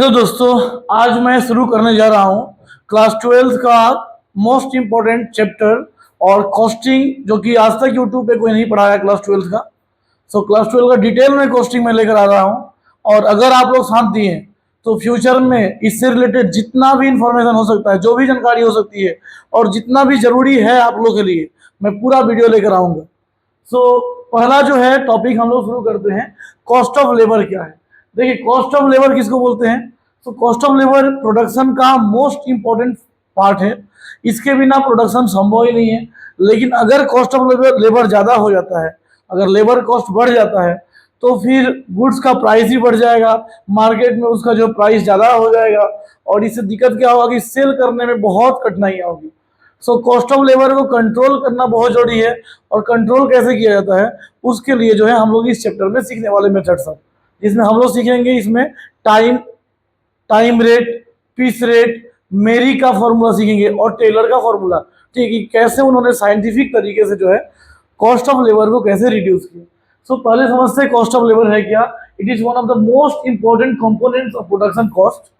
Hello दोस्तों, आज मैं शुरू करने जा रहा हूँ क्लास 12 का मोस्ट इम्पोर्टेंट चैप्टर और कॉस्टिंग, जो कि आज तक यूट्यूब पे कोई नहीं पढ़ाया क्लास 12 का। क्लास 12 का डिटेल में कॉस्टिंग में लेकर आ रहा हूँ। और अगर आप लोग साथ दिए तो फ्यूचर में इससे रिलेटेड जितना भी इंफॉर्मेशन हो सकता है, जो भी जानकारी हो सकती है और जितना भी जरूरी है आप लोग के लिए, मैं पूरा वीडियो लेकर आऊँगा। पहला जो है टॉपिक हम लोग शुरू करते हैं, कॉस्ट ऑफ लेबर क्या है। देखिए, कॉस्ट ऑफ लेबर किसको बोलते हैं? तो कॉस्ट ऑफ लेबर प्रोडक्शन का मोस्ट इंपॉर्टेंट पार्ट है। इसके बिना प्रोडक्शन संभव ही नहीं है। लेकिन अगर कॉस्ट ऑफ लेबर ज़्यादा हो जाता है, अगर लेबर कॉस्ट बढ़ जाता है, तो फिर गुड्स का प्राइस ही बढ़ जाएगा, मार्केट में उसका जो प्राइस ज़्यादा हो जाएगा और इससे दिक्कत क्या होगा कि सेल करने में बहुत कठिनाइयाँ होगी। कॉस्ट ऑफ लेबर को कंट्रोल करना बहुत जरूरी है। और कंट्रोल कैसे किया जाता है, उसके लिए जो है हम लोग इस चैप्टर में सीखने वाले मेथड्स हैं, जिसमें हम लोग सीखेंगे इसमें टाइम रेट, पीस रेट, मेरी का फॉर्मूला सीखेंगे और टेलर का फॉर्मूला। ठीक है, कैसे उन्होंने साइंटिफिक तरीके से जो है कॉस्ट ऑफ लेबर को कैसे रिड्यूस किया। पहले समझते हैं कॉस्ट ऑफ लेबर है क्या। It is one of the most important components of production cost.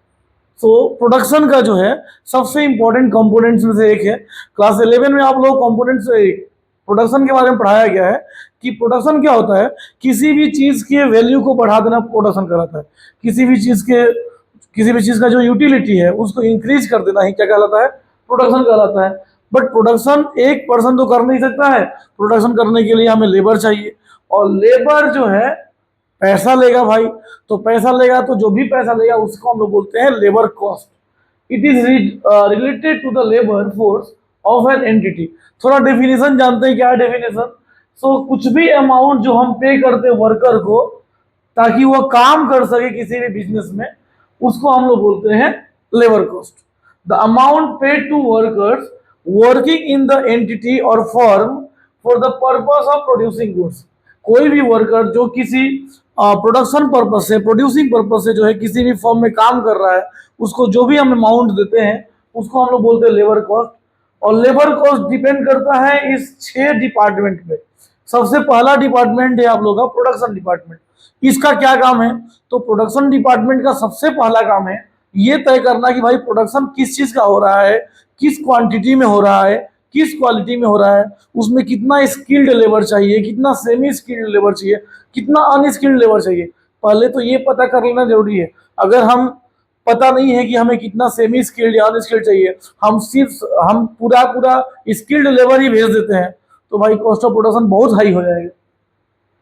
Production का जो है सबसे इंपॉर्टेंट कंपोनेंट्स में से एक है। क्लास 11 में आप लोग कंपोनेंट्स प्रोडक्शन के बारे में पढ़ाया गया है कि प्रोडक्शन क्या होता है, किसी भी चीज के वैल्यू को बढ़ा देना प्रोडक्शन कहलाता है। किसी भी चीज का जो यूटिलिटी है उसको इंक्रीज कर देना ही क्या कहलाता है, प्रोडक्शन कहलाता है। बट प्रोडक्शन एक पर्सन तो कर नहीं सकता है। प्रोडक्शन करने के लिए हमें लेबर चाहिए, और लेबर जो है पैसा लेगा भाई। तो पैसा लेगा, तो जो भी पैसा लेगा उसको हम लोग बोलते हैं labour cost. It is related to the labour force of an entity. थोड़ा डेफिनेशन जानते हैं, क्या है डेफिनेशन? कुछ भी अमाउंट जो हम पे करते हैं वर्कर को ताकि वो काम कर सके किसी भी बिजनेस में, उसको हम लोग बोलते हैं labour cost. The amount paid to workers working in the entity और firm for the purpose of producing goods. कोई भी वर्कर जो किसी प्रोडक्शन पर्पज से, प्रोड्यूसिंग पर्पज से जो है किसी भी फॉर्म में काम कर रहा है, उसको जो भी हम अमाउंट देते हैं उसको हम लोग बोलते हैं लेबर कॉस्ट। और लेबर कॉस्ट डिपेंड करता है इस 6 डिपार्टमेंट पे। सबसे पहला डिपार्टमेंट है आप लोग का प्रोडक्शन डिपार्टमेंट। इसका क्या काम है? तो प्रोडक्शन डिपार्टमेंट का सबसे पहला काम है ये तय करना कि भाई प्रोडक्शन किस चीज का हो रहा है, किस क्वांटिटी में हो रहा है, किस क्वालिटी में हो रहा है, उसमें कितना स्किल्ड लेबर चाहिए, कितना सेमी स्किल्ड लेबर चाहिए, कितना अनस्किल्ड लेबर चाहिए। पहले तो ये पता कर लेना जरूरी है। अगर हम पता नहीं है कि हमें कितना सेमी स्किल्ड या अनस्किल्ड चाहिए, हम पूरा स्किल्ड लेबर ही भेज देते हैं, तो भाई कॉस्ट ऑफ प्रोडक्शन बहुत हाई हो जाएगा।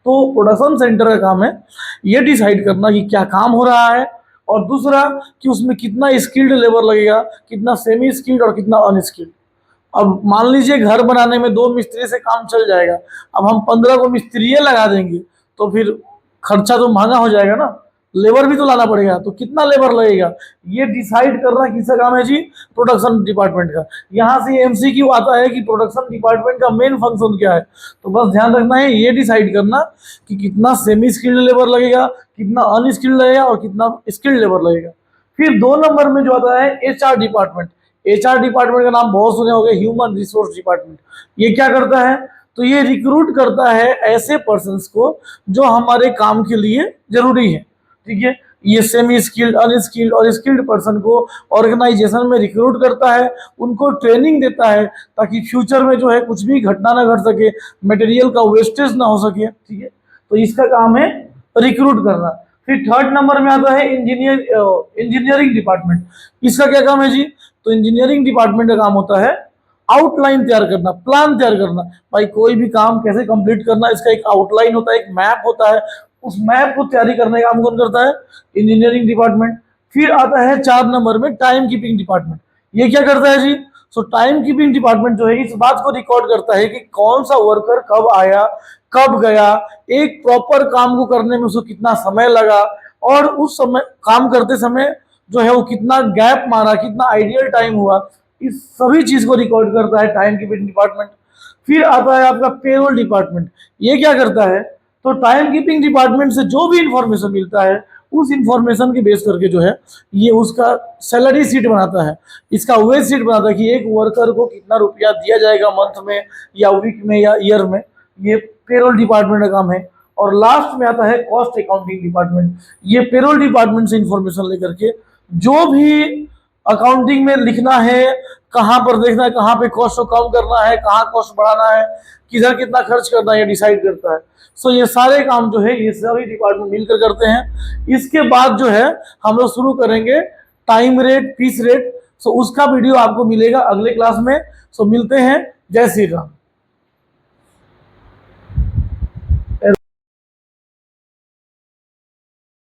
तो प्रोडक्शन सेंटर का काम है ये डिसाइड करना कि क्या काम हो रहा है, और दूसरा कि उसमें कितना स्किल्ड लेबर लगेगा, कितना सेमी स्किल्ड और कितना अनस्किल्ड। अब मान लीजिए घर बनाने में 2 मिस्त्री से काम चल जाएगा, अब हम 15 को मिस्त्री लगा देंगे तो फिर खर्चा तो महंगा हो जाएगा ना, लेबर भी तो लाना पड़ेगा। तो कितना लेबर लगेगा ये डिसाइड करना किसका काम है जी? प्रोडक्शन डिपार्टमेंट का। यहाँ से एमसीक्यू आता है कि प्रोडक्शन डिपार्टमेंट का मेन फंक्शन क्या है। तो बस ध्यान रखना है ये डिसाइड करना कि कितना सेमी स्किल्ड लेबर लगेगा, कितना अनस्किल्ड लगेगा और कितना स्किल्ड लेबर लगेगा। फिर 2 नंबर में जो आता है एचआर डिपार्टमेंट। एचआर डिपार्टमेंट का नाम बहुत सुने होंगे, ह्यूमन रिसोर्स डिपार्टमेंट। ये क्या करता है? तो ये रिक्रूट करता है ऐसे पर्सन्स को जो हमारे काम के लिए जरूरी है। ठीक है, ये सेमी स्किल्ड, अनस्किल्ड और स्किल्ड पर्सन को ऑर्गेनाइजेशन में रिक्रूट करता है, उनको ट्रेनिंग देता है ताकि फ्यूचर में जो है कुछ भी घटना ना घट सके, मटेरियल का वेस्टेज ना हो सके। ठीक है, तो इसका काम है रिक्रूट करना। फिर 3rd नंबर में आता है इंजीनियरिंग डिपार्टमेंट। इसका क्या काम है जी? तो इंजीनियरिंग डिपार्टमेंट का काम होता है आउटलाइन तैयार करना, प्लान तैयार करना। भाई कोई भी काम कैसे कंप्लीट करना, इसका एक आउटलाइन होता है, एक मैप होता है। उस मैप को तैयारी करने का काम कौन करता है? Engineering department. फिर आता है 4 नंबर में टाइम कीपिंग डिपार्टमेंट। ये क्या करता है जी? टाइम कीपिंग डिपार्टमेंट जो है इस बात को रिकॉर्ड करता है कि कौन सा वर्कर कब आया, कब गया, एक प्रॉपर काम को करने में उसको कितना समय लगा, और उस समय काम करते समय जो है वो कितना गैप मारा, कितना आइडियल टाइम हुआ, इस सभी चीज को रिकॉर्ड करता है टाइम कीपिंग डिपार्टमेंट। फिर आता है आपका पेरोल डिपार्टमेंट। ये क्या करता है? तो टाइम कीपिंग डिपार्टमेंट से जो भी इंफॉर्मेशन मिलता है उस इंफॉर्मेशन के बेस करके जो है ये उसका सैलरी शीट बनाता है, इसका वेज शीट बनाता है कि एक वर्कर को कितना रुपया दिया जाएगा मंथ में या वीक में या ईयर में। ये पेरोल डिपार्टमेंट का काम है। और लास्ट में आता है कॉस्ट अकाउंटिंग डिपार्टमेंट। ये पेरोल डिपार्टमेंट से इंफॉर्मेशन लेकर के जो भी अकाउंटिंग में लिखना है, कहाँ पर देखना है, कहाँ पे कॉस्ट को कम करना है, कहाँ कॉस्ट बढ़ाना है, किधर कितना खर्च करना है, ये डिसाइड करता है। सो ये सारे काम जो है ये सभी डिपार्टमेंट मिलकर करते हैं। इसके बाद जो है हम लोग शुरू करेंगे टाइम रेट, फीस रेट। सो उसका वीडियो आपको मिलेगा अगले क्लास में। सो मिलते हैं। जय श्री राम।